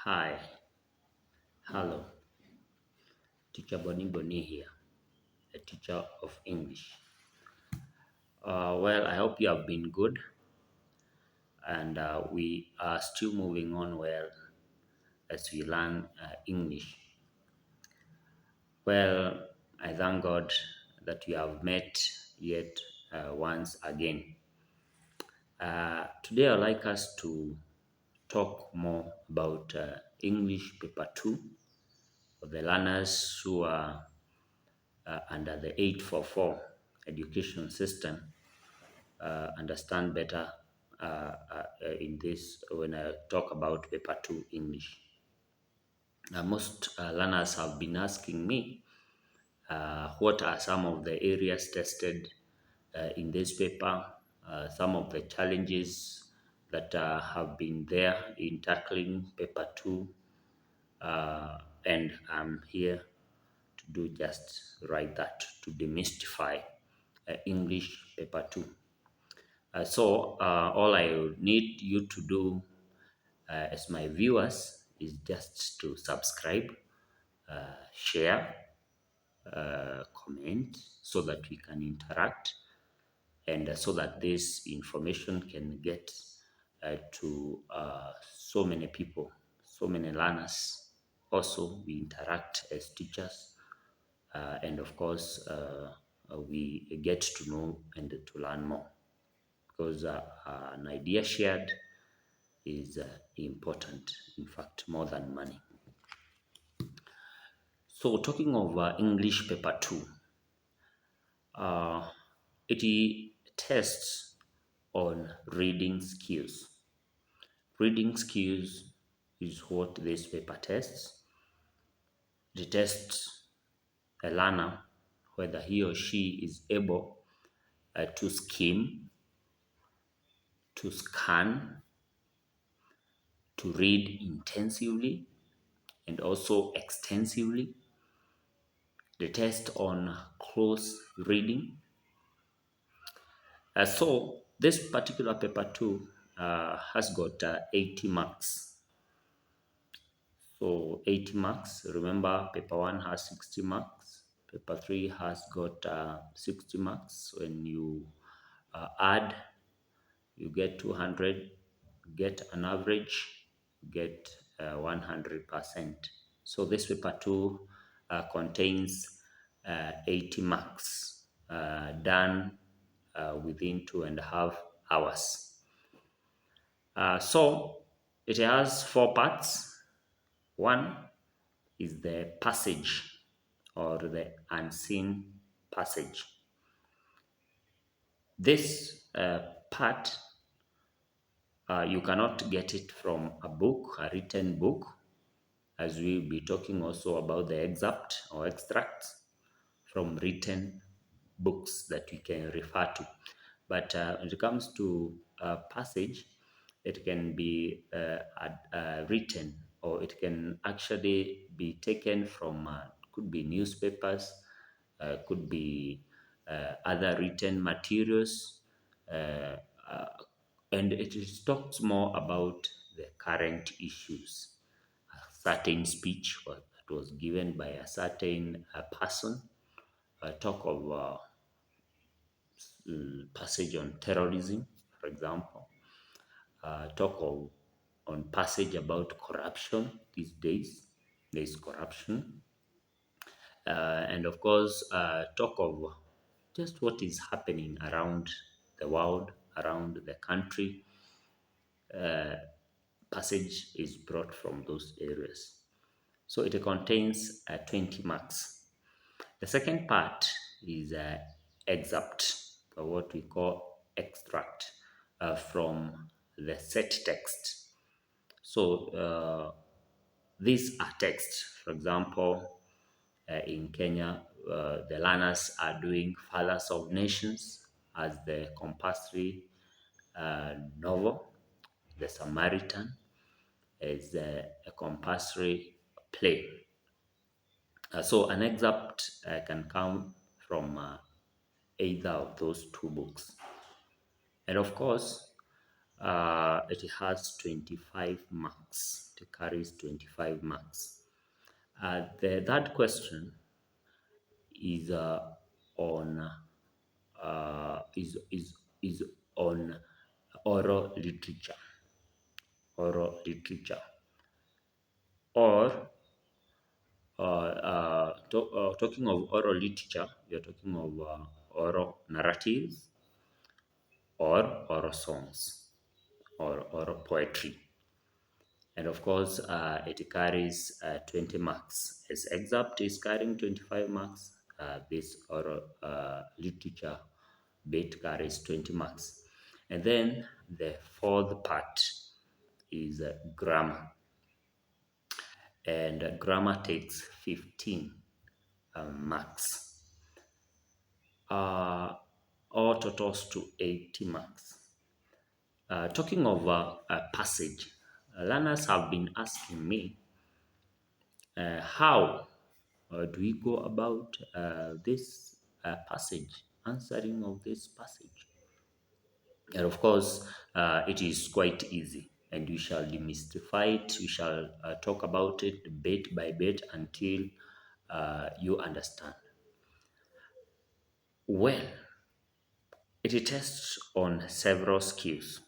Hi, hello, teacher Boni Boni here, a teacher of English. I hope you have been good and we are still moving on well as we learn English. Well, I thank God that we have met yet once again. Today, I'd like us to talk more about English Paper 2 for the learners who are under the 844 education system understand better in this when I talk about paper 2 English. Most learners have been asking me what are some of the areas tested in this paper, some of the challenges that have been there in tackling paper 2, and I'm here to do just right that, to demystify English paper 2. All I need you to do as my viewers is just to subscribe, share, comment so that we can interact and so that this information can get to so many people, so many learners. Also, we interact as teachers, and of course, we get to know and to learn more because an idea shared is important, in fact, more than money. So, talking of English paper 2, uh, it tests on reading skills. Reading skills is what this paper tests. It tests a learner whether he or she is able to skim, to scan, to read intensively and also extensively. The test on close reading. This particular paper 2 has got 80 marks. So 80 marks. Remember, paper 1 has 60 marks. Paper 3 has got 60 marks. When you add, you get 200, get an average, get 100%. So this paper 2 contains 80 marks done within 2.5 hours. So it has four parts. One is the passage or the unseen passage. This part, you cannot get it from a book, a written book, as we'll be talking also about the excerpt or extracts from written books that we can refer to. But when it comes to passage, it can be written, or it can actually be taken from, could be newspapers, could be other written materials, uh, uh, and it talks more about the current issues. A certain speech that was given by a certain person, talk of passage on terrorism, for example, talk of on passage about corruption these days. There is corruption, and of course, talk of just what is happening around the world, around the country. Passage is brought from those areas. So it contains 20 marks. The second part is excerpt, or what we call extract from the set text. So these are texts. For example, in Kenya, the learners are doing Fathers of Nations as the compulsory novel. The Samaritan is a compulsory play. So an excerpt can come from either of those two books. And of course, It has 25 marks. It carries 25 marks. The third question is on is on oral literature. Oral literature, or talking of oral literature, you're talking of oral narratives or oral songs or oral poetry. And of course, it carries 20 marks. As excerpt is carrying 25 marks, this oral literature bit carries 20 marks. And then the fourth part is grammar. And grammar takes 15 marks. All totals to 80 marks. Talking of a passage, learners have been asking me how do we go about this passage, answering of this passage. And of course, it is quite easy, and we shall demystify it. We shall talk about it bit by bit until you understand. Well, it tests on several skills.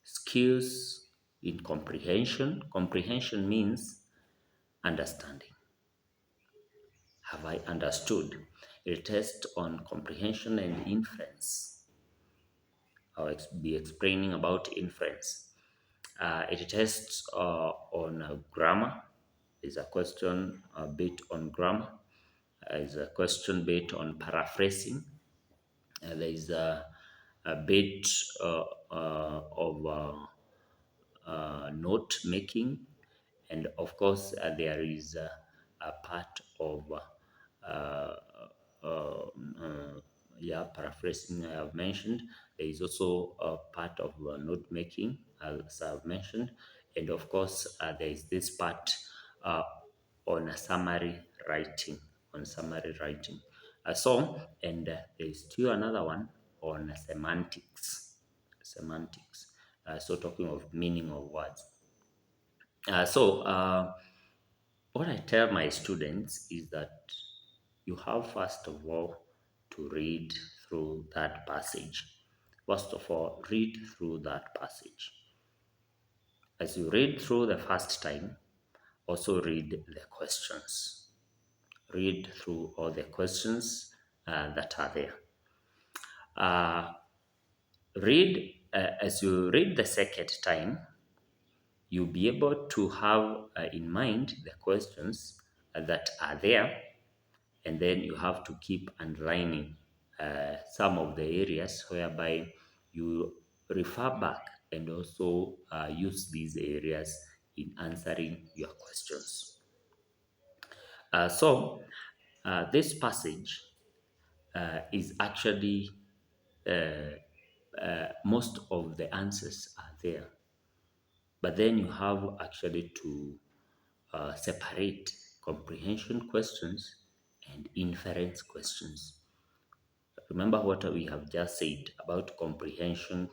Skills in comprehension. Comprehension means understanding. Have I understood? It tests on comprehension and inference. I'll be explaining about inference. It tests on grammar. Is a question a bit on grammar. Is a question bit on paraphrasing. There is a bit of note making, and of course there is a part of uh, uh, uh, yeah, paraphrasing I have mentioned. There is also a part of note making, as I've mentioned, and of course there is this part uh, on a summary writing, on summary writing. And there is still another one on semantics, semantics. So talking of meaning of words. What I tell my students is that you have first of all to read through that passage. First of all, read through that passage. As you read through the first time, also read the questions. Read through all the questions that are there. As you read the second time, you'll be able to have in mind the questions that are there, and then you have to keep underlining some of the areas whereby you refer back and also use these areas in answering your questions. This passage is actually most of the answers are there, but then you have actually to separate comprehension questions and inference questions. Remember what we have just said about comprehension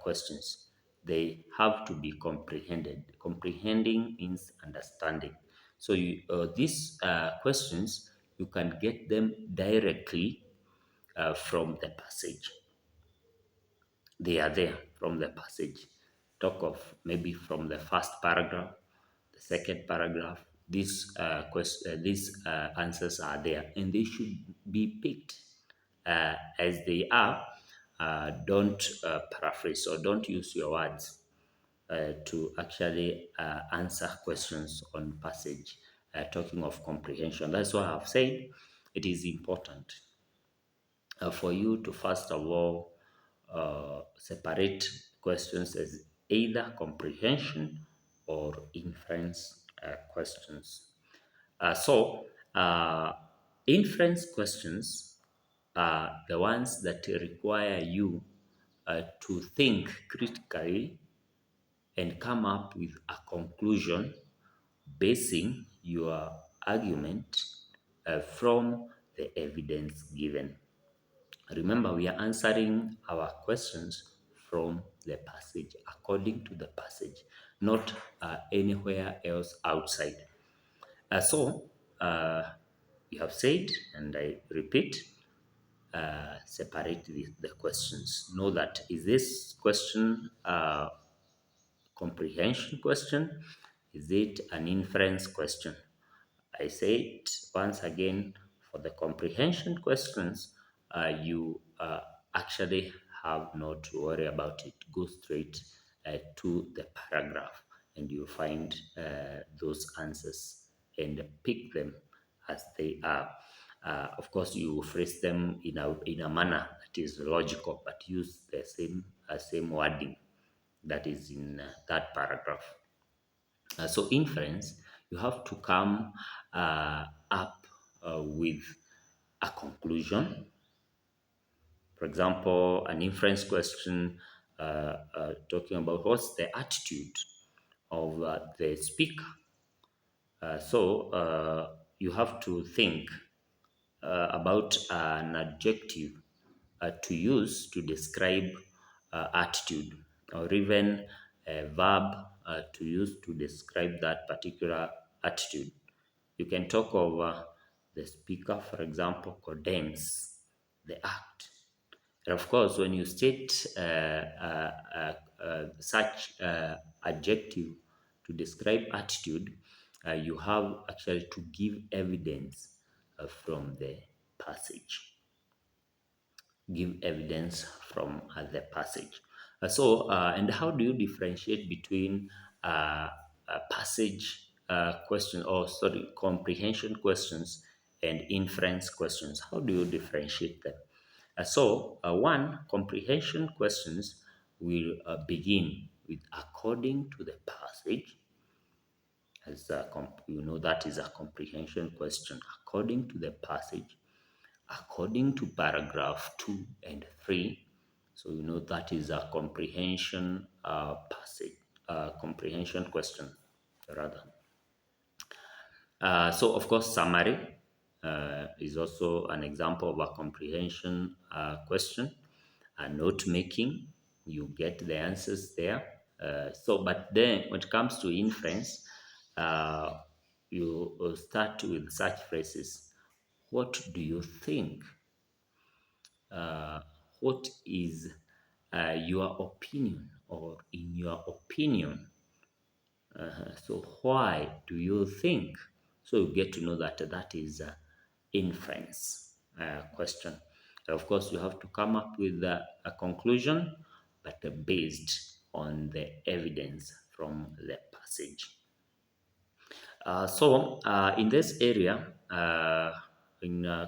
questions. They have to be comprehended. Comprehending means understanding. So these questions, you can get them directly from the passage. They are there from the passage. Talk of maybe from the first paragraph, the second paragraph. These answers are there, and they should be picked as they are. Don't paraphrase, or don't use your words to actually answer questions on passage. Talking of comprehension, that's why I've said it is important for you to first of all separate questions as either comprehension or inference questions. So, inference questions are the ones that require you to think critically and come up with a conclusion basing your argument from the evidence given. Remember, we are answering our questions from the passage, according to the passage, not anywhere else outside. So, you have said, and I repeat, separate the questions. Know that is this question comprehension question? Is it an inference question? I say it once again, for the comprehension questions, you actually have not to worry about it. Go straight to the paragraph and you find those answers and pick them as they are. Of course, you phrase them in a manner that is logical, but use the same wording that is in that paragraph. So inference, you have to come up with a conclusion. For example, an inference question talking about what's the attitude of the speaker. So you have to think about an adjective to use to describe attitude, or even a verb to use to describe that particular attitude. You can talk of the speaker, for example, condemns the act. And of course, when you state such adjective to describe attitude, you have actually to give evidence from the passage. Give evidence from the passage. And how do you differentiate between passage question, or sorry, comprehension questions and inference questions? How do you differentiate them? One, comprehension questions will begin with according to the passage, as you know that is a comprehension question, according to the passage, according to paragraph 2 and 3. So you know that is a comprehension passage, comprehension question rather. So of course, summary is also an example of a comprehension question. Note making, you get the answers there. But then when it comes to inference, you start with such phrases. What do you think? uh, what is your opinion, or in your opinion? So why do you think? So you get to know that that is inference question. Of course, you have to come up with a conclusion, but based on the evidence from the passage. In this area, in